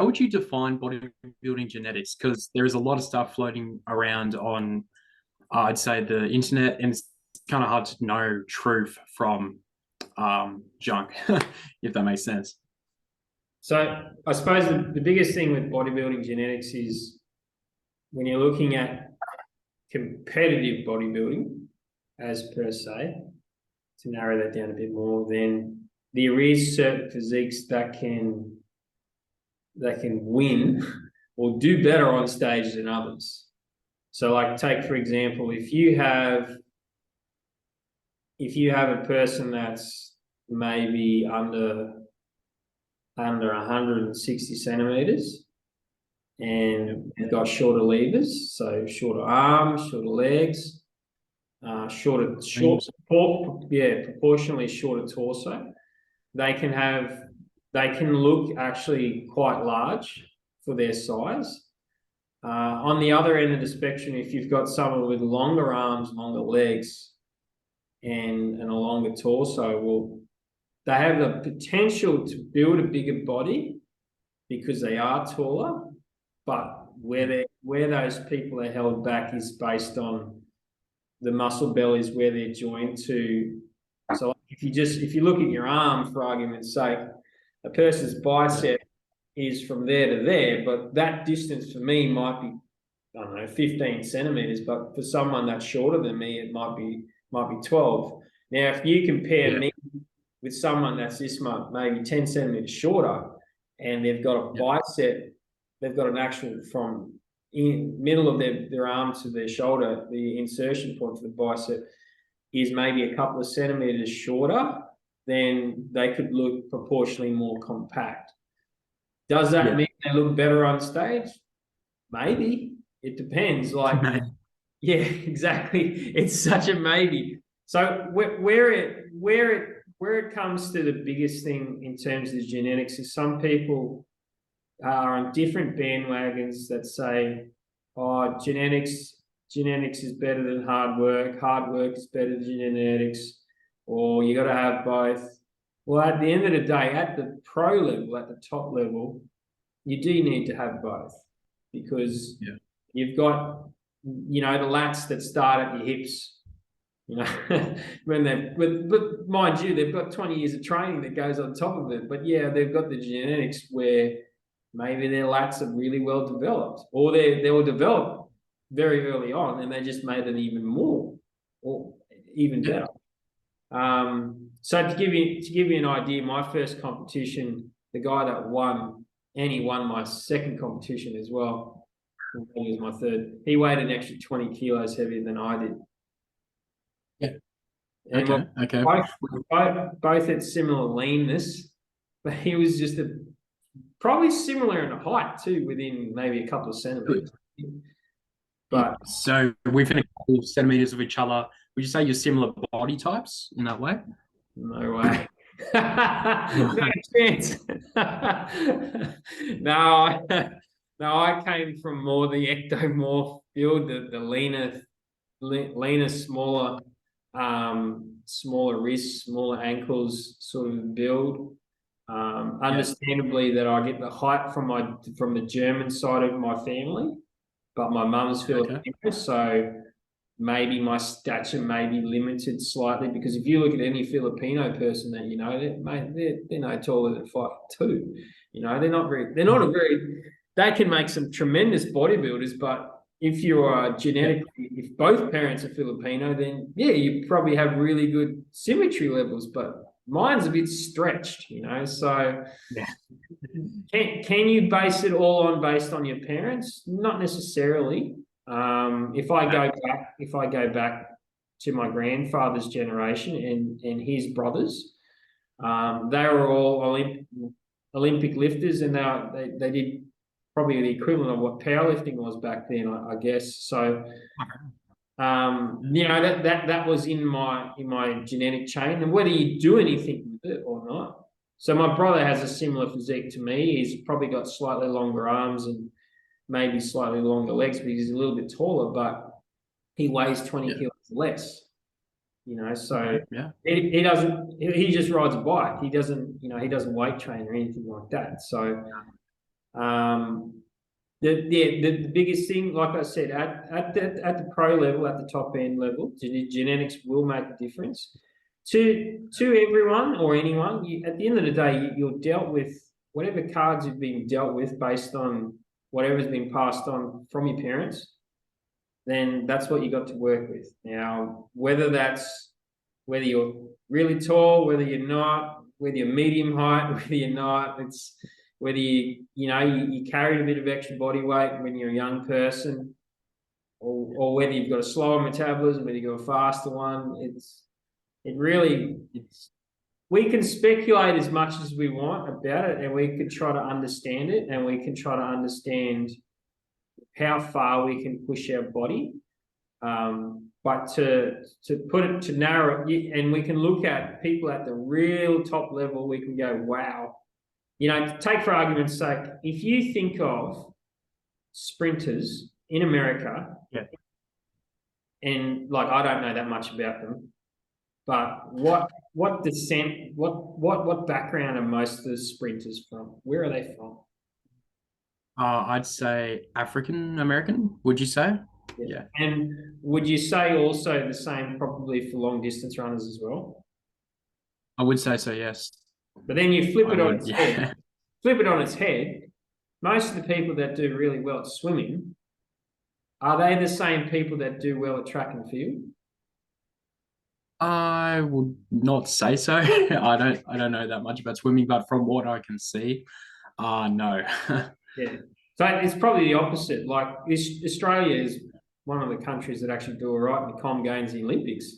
would you define bodybuilding genetics? Because there is a lot of stuff floating around on, I'd say, the internet, and it's kind of hard to know truth from junk, if that makes sense. So I suppose the biggest thing with bodybuilding genetics is when you're looking at competitive bodybuilding, as per se, to narrow that down a bit more, then there is certain physiques that can win or do better on stage than others. So, like, take for example, if you have a person that's maybe under 160 centimeters and they've got shorter levers, so shorter arms, shorter legs, proportionally shorter torso, they can look actually quite large for their size. On the other end of the spectrum, if you've got someone with longer arms, longer legs, and a longer torso, well, they have the potential to build a bigger body because they are taller, but where those people are held back is based on the muscle bellies where they're joined to. So if you look at your arm, for argument's sake, a person's bicep is from there to there, but that distance for me might be, I don't know, 15 centimeters, but for someone that's shorter than me, it might be 12. Now, if you compare me with someone that's this much, maybe 10 centimeters shorter, and they've got a bicep, they've got an actual from in middle of their arm to their shoulder, the insertion point for the bicep is maybe a couple of centimeters shorter, then they could look proportionally more compact. Does that mean they look better on stage? Maybe. It depends. Like, yeah, exactly. It's such a maybe. So where it comes to the biggest thing in terms of genetics is some people are on different bandwagons that say, oh, genetics is better than hard work is better than genetics, or you got to have both. Well, at the end of the day, at the pro level, at the top level, you do need to have both, because you've got, the lats that start at your hips, but mind you, they've got 20 years of training that goes on top of it. But they've got the genetics where maybe their lats are really well developed, or they were developed very early on and they just made it even more or even better. So to give you an idea, my first competition, the guy that won, and he won my second competition as well, he was my third, he weighed an extra 20 kilos heavier than I did. And okay. Both had similar leanness, but he was just probably similar in height too, within maybe a couple of centimeters. But so within a couple of centimeters of each other, would you say you're similar body types in that way? No way. No chance. No, I came from more the ectomorph build, the leaner, smaller wrists, smaller ankles sort of build. Understandably, that I get the height from the German side of my family, but my mum's Filipino, so maybe my stature may be limited slightly, because if you look at any Filipino person that they're no taller than 5'2". They can make some tremendous bodybuilders, but if you are if both parents are Filipino, then you probably have really good symmetry levels, but mine's a bit stretched, so can you base it all based on your parents? Not necessarily. If I go back to my grandfather's generation and his brothers, they were all Olympic lifters, and they did probably the equivalent of what powerlifting was back then, I guess. So, that was in my genetic chain, and whether you do anything with it or not. So my brother has a similar physique to me. He's probably got slightly longer arms and maybe slightly longer legs because he's a little bit taller, but he weighs 20 kilos less. So he just rides a bike. He doesn't weight train or anything like that. So The biggest thing, like I said, at the pro level, at the top end level, genetics will make a difference to everyone or anyone. At the end of the day, you're dealt with whatever cards you've been dealt with based on whatever's been passed on from your parents. Then that's what you got to work with. Now, whether you're really tall, whether you're not, whether you're medium height, whether you're not, it's whether you carried a bit of extra body weight when you're a young person, or whether you've got a slower metabolism, whether you've got a faster one. We can speculate as much as we want about it, and we could try to understand it, and we can try to understand how far we can push our body. But to put it, to narrow it, and we can look at people at the real top level, we can go, wow. Take for argument's sake, if you think of sprinters in America, yeah. And like I don't know that much about them, but what background are most of the sprinters from? Where are they from? I'd say African American. Would you say? Yeah. And would you say also the same probably for long distance runners as well? I would say so, yes. But then you flip it on its yeah. head. Flip it on its head. Most of the people that do really well at swimming, are they the same people that do well at track and field? I would not say so. I don't know that much about swimming, but from what I can see, no. Yeah. So it's probably the opposite. Like Australia is one of the countries that actually do all right in the Com Games, the Olympics.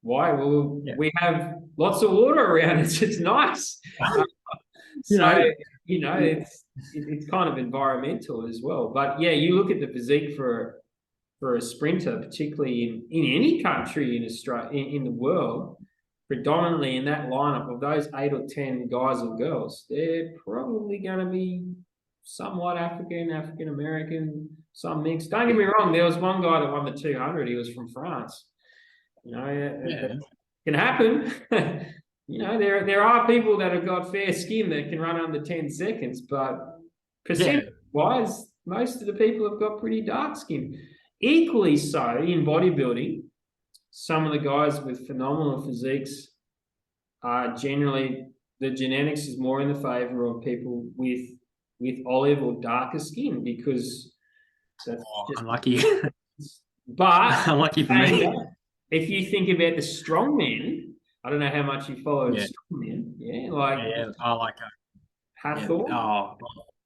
Why? Well, we have lots of water around us. It's nice. It's kind of environmental as well. But yeah, you look at the physique for a sprinter, particularly in any country in Australia, in the world, predominantly in that lineup of those 8 or 10 guys or girls, they're probably going to be somewhat African American, some mixed. Don't get me wrong, there was one guy that won the 200. He was from France. It can happen. There are people that have got fair skin that can run under 10 seconds, but percentage-wise, most of the people have got pretty dark skin. Equally so in bodybuilding, some of the guys with phenomenal physiques are generally, the genetics is more in the favor of people with olive or darker skin, because that's just unlucky. But unlucky for me. If you think about the strongman, I don't know how much you follow strongman. Yeah, like I like Hathor,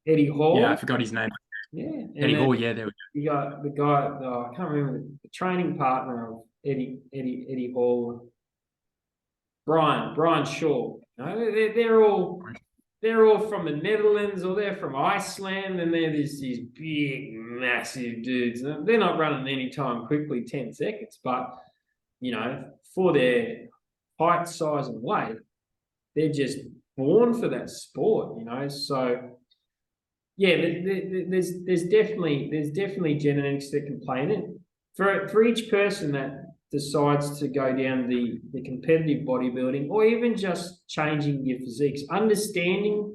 Eddie Hall. Yeah, I forgot his name. Yeah, Eddie Hall. Yeah, there we go. You got the guy. I can't remember the training partner of Eddie Hall. Brian Shaw. They're all from the Netherlands, or they're from Iceland, and they're these big, massive dudes. They're not running any time quickly, 10 seconds, but for their height, size, and weight, they're just born for that sport. So yeah, there's definitely genetics that can play in it. For each person that decides to go down the competitive bodybuilding, or even just changing your physiques, understanding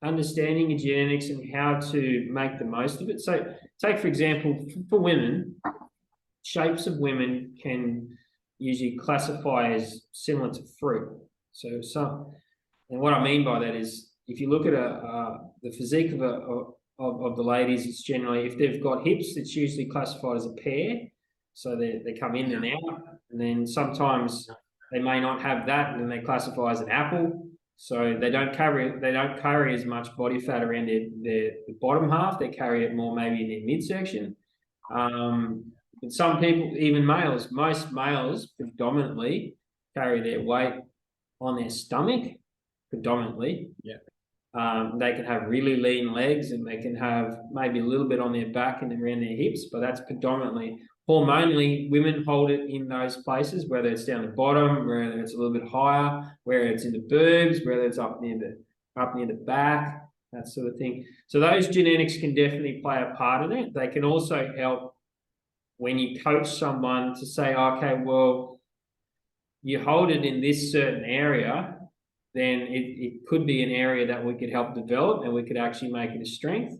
your genetics and how to make the most of it. So take, for example, for women, shapes of women can usually classify as similar to fruit. And what I mean by that is, if you look at the physique of the ladies, it's generally, if they've got hips, it's usually classified as a pear. So they come in and out, and then sometimes they may not have that, and then they classify as an apple. So they don't carry as much body fat around the bottom half. They carry it more maybe in their midsection. But some people, even males, most males predominantly carry their weight on their stomach, predominantly. Yeah. They can have really lean legs, and they can have maybe a little bit on their back and around their hips, but that's predominantly. Hormonally, women hold it in those places, whether it's down the bottom, whether it's a little bit higher, whether it's in the boobs, whether it's up near the back, that sort of thing. So those genetics can definitely play a part in it. They can also help when you coach someone to say, okay, well, you hold it in this certain area, then it could be an area that we could help develop and we could actually make it a strength.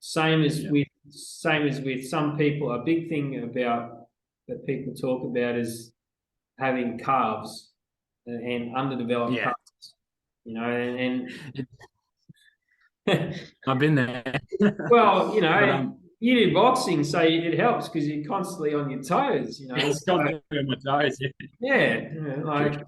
Same as with some people, a big thing about that people talk about is having calves and underdeveloped Yeah, calves, and I've been there. well, But you do boxing, so it helps because you're constantly on your toes, it's So, got my toes. Yeah. yeah, True, like true.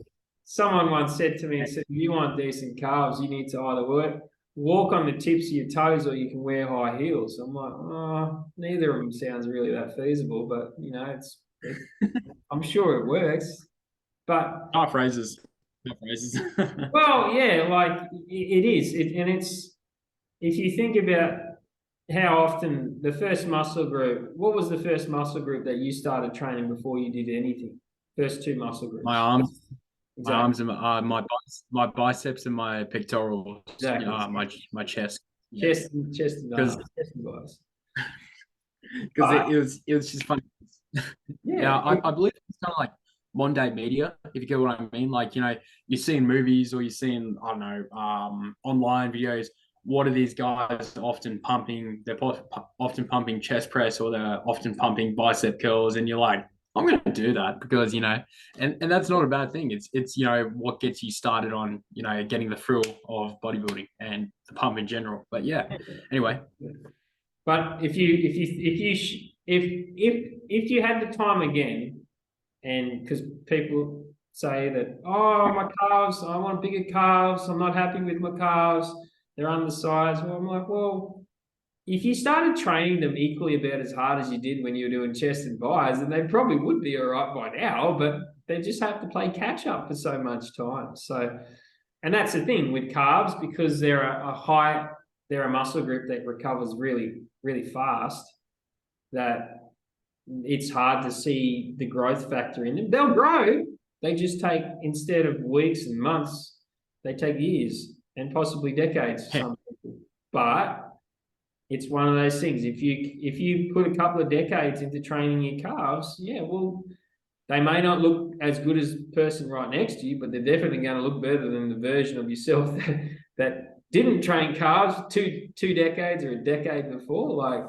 someone once said to me, said, if you want decent calves, you need to either walk on the tips of your toes or you can wear high heels. I'm like, oh, neither of them sounds really that feasible, but I'm sure it works. But Half raises. Half raises. well, yeah, like it is, and it's if you think about how often the first muscle group, what was the first muscle group that you started training before you did anything? First two muscle My groups. arms, my Exactly. arms and my biceps and my pectorals. Exactly. My chest. Yeah, Chest and chest and guys. because But it was just funny. Yeah, yeah, I believe it's kind of like modern day media, if you get what I mean. Like, you see in movies or you see in, I don't know, online videos, what are these guys often pumping? They're often pumping chest press or they're often pumping bicep curls. And you're like, I'm going to do that because, and that's not a bad thing. It's, what gets you started on, getting the thrill of bodybuilding and the pump in general. But yeah, anyway, but if you had the time again, and because people say that, oh, my calves, I want bigger calves, I'm not happy with my calves, they're undersized. Well, I'm like, well, if you started training them equally about as hard as you did when you were doing chest and buys, then they probably would be all right by now, but they just have to play catch up for so much time. So, and that's the thing with calves, because they're a muscle group that recovers really, really fast, that it's hard to see the growth factor in them. They'll grow. They just take, instead of weeks and months, they take years and possibly decades for some people. But it's one of those things. If you put a couple of decades into training your calves, yeah, well, they may not look as good as the person right next to you, but they're definitely going to look better than the version of yourself that didn't train calves two decades or a decade before. Like,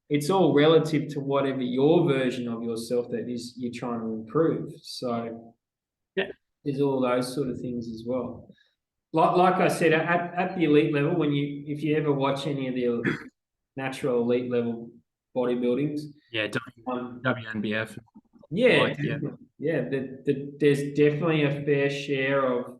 it's all relative to whatever your version of yourself that is you're trying to improve. So yeah, there's all those sort of things as well. Like I said, at the elite level, if you ever watch any of the natural elite level bodybuildings, yeah, um, WNBF. yeah, Like, yeah. yeah, there's definitely a fair share of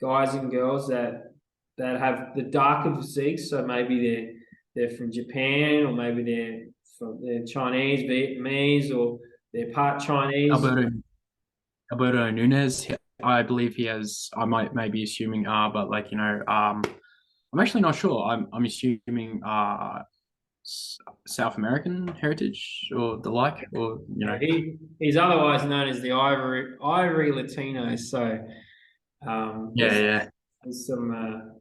guys and girls that have the darker physiques. So maybe they're from Japan, or maybe they're Chinese, Vietnamese, or they're part Chinese. Alberto Alberto Nunez. I believe he has. I may be assuming, but like, I'm actually not sure. I'm assuming South American heritage or the like, or He's otherwise known as the Ivory Latino. So yeah, yeah. there's some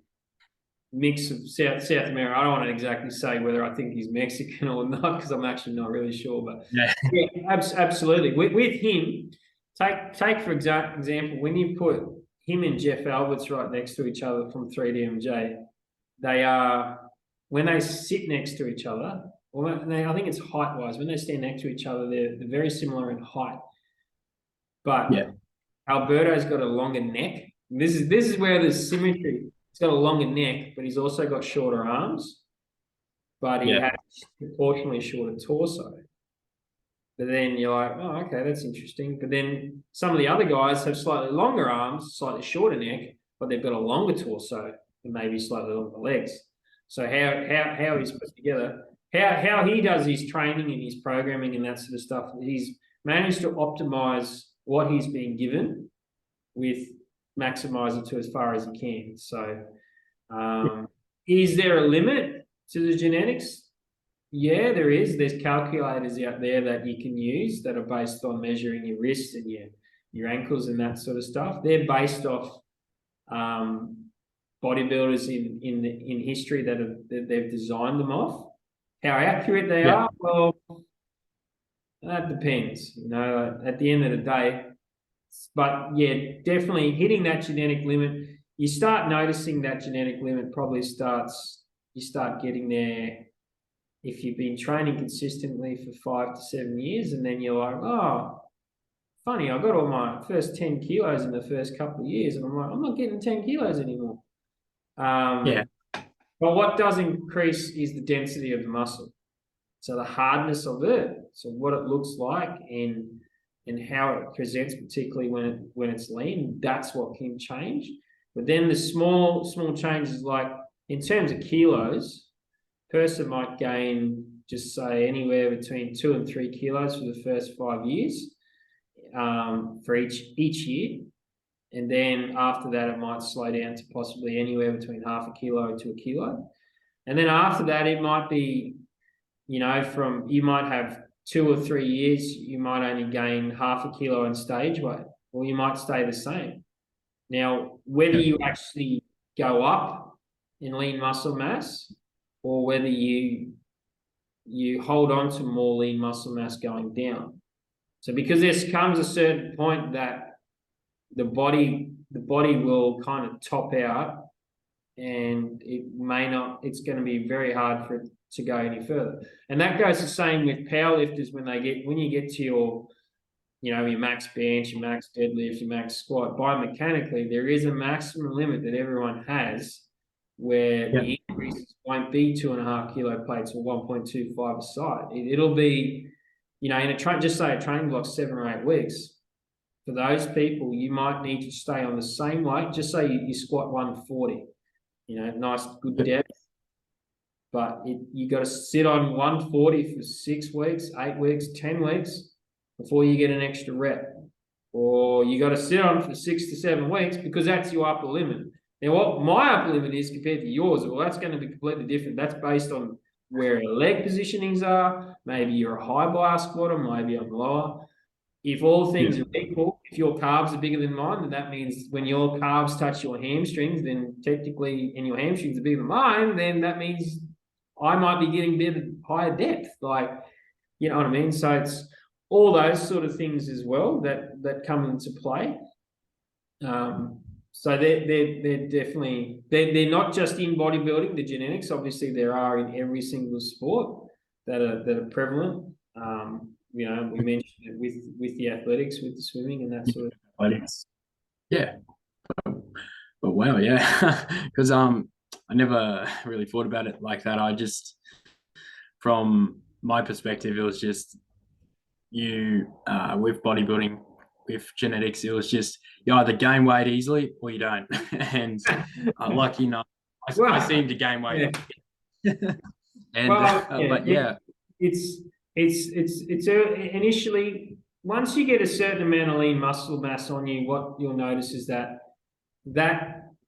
mix of South America. I don't want to exactly say whether I think he's Mexican or not, because I'm actually not really sure. But Yeah. yeah, absolutely. With him, take for example, when you put him and Jeff Alberts right next to each other from 3DMJ, they are, when they sit next to each other, I think it's height wise. When they stand next to each other, they're very similar in height. But Yeah. Alberto's got a longer neck. This is where there's symmetry. He's got a longer neck, but he's also got shorter arms. But he Yeah. has proportionally shorter torso. But then you're like, oh, okay, that's interesting. But then some of the other guys have slightly longer arms, slightly shorter neck, but they've got a longer torso and maybe slightly longer legs. So how he's put together, how he does his training and his programming and that sort of stuff, he's managed to optimize what he's been given with maximize it to as far as he can. So is there a limit to the genetics? Yeah, there is. There's calculators out there that you can use that are based on measuring your wrists and your ankles and that sort of stuff. They're based off bodybuilders in history that they've designed them off. How accurate they Yeah. are, well, that depends. At the end of the day, but yeah, definitely hitting that genetic limit. You start noticing that genetic limit probably you start getting there if you've been training consistently for 5 to 7 years, and then you're like, oh, funny, I got all my first 10 kilos in the first couple of years, and I'm like, I'm not getting 10 kilos anymore. Yeah. But what does increase is the density of the muscle. So the hardness of it, so what it looks like and how it presents, particularly when it's lean, that's what can change. But then the small changes, like in terms of kilos, person might gain just say anywhere between 2 and 3 kilos for the first 5 years, for each year. And then after that, it might slow down to possibly anywhere between half a kilo to a kilo. And then after that, it might be, you might have 2 or 3 years, you might only gain half a kilo in stage weight, or you might stay the same. Now, whether you actually go up in lean muscle mass or whether you hold on to more lean muscle mass going down. So because there comes a certain point that the body will kind of top out, and it's going to be very hard for it to go any further. And that goes the same with powerlifters when you get to your max bench, your max deadlift, your max squat. Biomechanically, there is a maximum limit that everyone has where the increases won't be 2.5 kilo plates or 1.25 a side. It'll be, just say a training block 7 or 8 weeks. For those people, you might need to stay on the same weight. Just say you squat 140, nice, good depth. But you got to sit on 140 for 6 weeks, 8 weeks, 10 weeks before you get an extra rep. Or you got to sit on for 6 to 7 weeks because that's your upper limit. Now, what my upper limit is compared to yours, well, that's going to be completely different. That's based on where your leg positionings are. Maybe you're a high bias squatter, maybe I'm lower. If all things are equal, if your calves are bigger than mine, then that means when your calves touch your hamstrings, then technically, and your hamstrings are bigger than mine, then that means I might be getting a bit of higher depth. Like, you know what I mean? So it's all those sort of things as well that come into play. So they're definitely they're not just in bodybuilding, the genetics. Obviously, there are in every single sport that are prevalent. We mentioned it with the athletics, with the swimming and that sort of athletics. Yeah. But wow, yeah. Because I never really thought about it like that. I just, from my perspective, it was just with bodybuilding, with genetics, it was just you either gain weight easily or you don't. And lucky enough, I seem to gain weight. Yeah. And but yeah, it's initially, once you get a certain amount of lean muscle mass on you, what you'll notice is that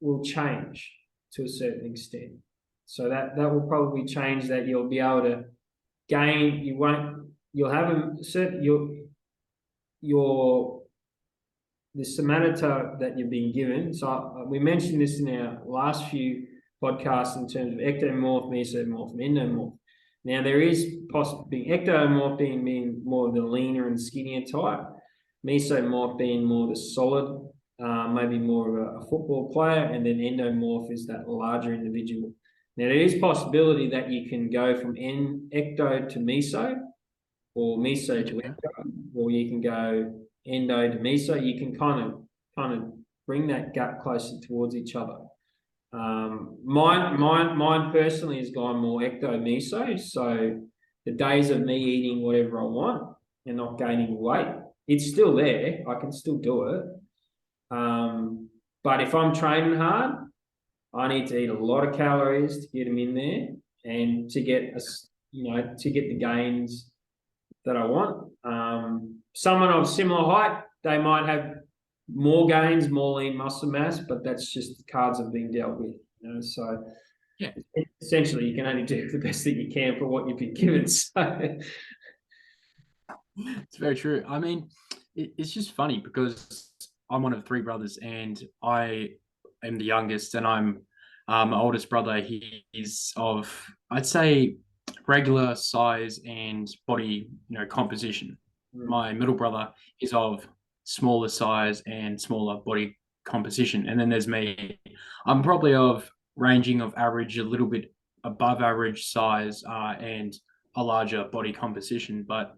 will change to a certain extent. So that will probably change, that you'll be able to gain. You'll have a certain the somatota that you've been given. So we mentioned this in our last few podcasts in terms of ectomorph, mesomorph, and endomorph. Now there is possibly ectomorph being more of the leaner and skinnier type, mesomorph being more the solid, maybe more of a football player, and then endomorph is that larger individual. Now there is possibility that you can go from ecto to meso, or meso to ecto, or you can go endo to meso. You can kind of bring that gap closer towards each other. Mine personally has gone more ecto meso. So the days of me eating whatever I want and not gaining weight, it's still there. I can still do it. But if I'm training hard, I need to eat a lot of calories to get them in there and to get the gains that I want. Someone of similar height, they might have more gains, more lean muscle mass, but that's just the cards have been dealt with. So yeah, essentially you can only do the best that you can for what you've been given. So it's very true. I mean, it's just funny because I'm one of 3 brothers and I am the youngest, and I'm my oldest brother. He's of, I'd say, regular size and body, composition. My middle brother is of smaller size and smaller body composition. And then there's me. I'm probably of ranging of average, a little bit above average size, and a larger body composition. But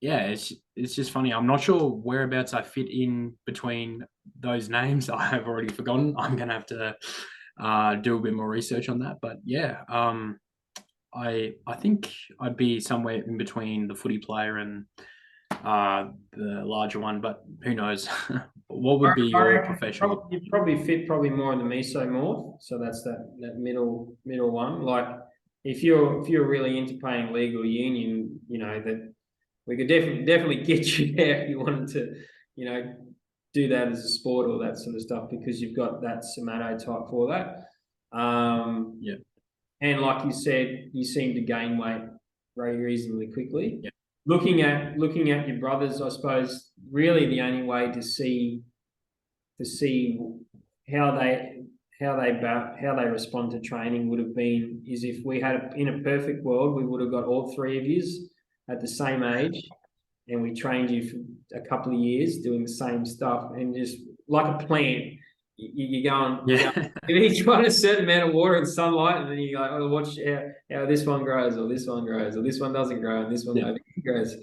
yeah, it's just funny. I'm not sure whereabouts I fit in between those names. I have already forgotten. I'm gonna have to do a bit more research on that. But yeah, I think I'd be somewhere in between the footy player and the larger one. But who knows? What would be I your reckon professional? you probably fit probably more in the mesomorph. So that's that middle one. Like if you're really into playing league or union, you know that we could definitely get you there if you wanted to, you know, do that as a sport or that sort of stuff because you've got that somatotype for that. Yeah, And like you said, you seem to gain weight very reasonably quickly. yeah, Looking at your brothers, I suppose really the only way to see how they respond to training would have been is if we had in a perfect world we would have got all three of you at the same age and we trained you for a couple of years doing the same stuff and just like a plant you're going each one a certain amount of water and sunlight and then you go oh, watch how this one grows or this one grows or this one doesn't grow and this one grows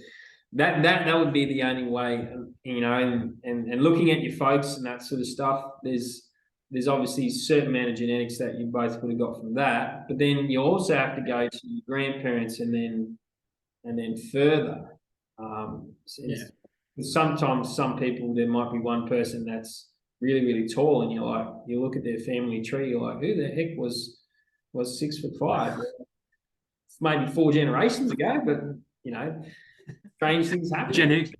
that would be the only way you know and looking at your folks and that sort of stuff there's obviously a certain amount of genetics that you both would have got from that but then you also have to go to your grandparents and then further sometimes some people there might be one person that's really tall and you're like you look at their family tree you're like who the heck was 6'5" maybe 4 generations ago but you know strange things happen genetics.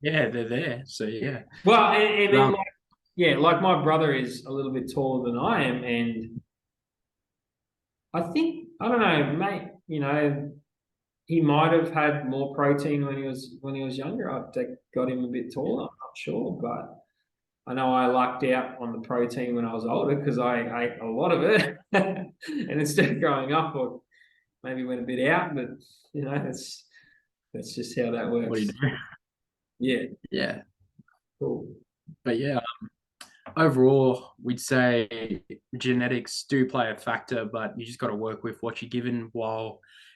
Yeah, they're there. So yeah. well and then like my brother is a little bit taller than I am and I think I don't know mate you know he might have had more protein when he was younger. I got him a bit taller. I'm not sure, but I know I lucked out on the protein when I was older because I ate a lot of it, and instead of growing up, or maybe went a bit out. But you know, that's just how that works. What do you do? Yeah, Yeah, cool. but yeah, overall, we'd say genetics do play a factor, but you just got to work with what you're given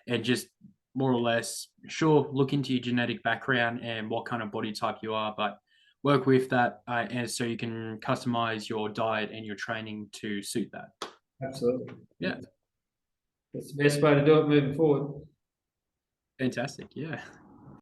and just more or less, sure, look into your genetic background and what kind of body type you are, but work with that and so you can customize your diet and your training to suit that. Absolutely. Yeah. That's the best way to do it moving forward. Fantastic. Yeah.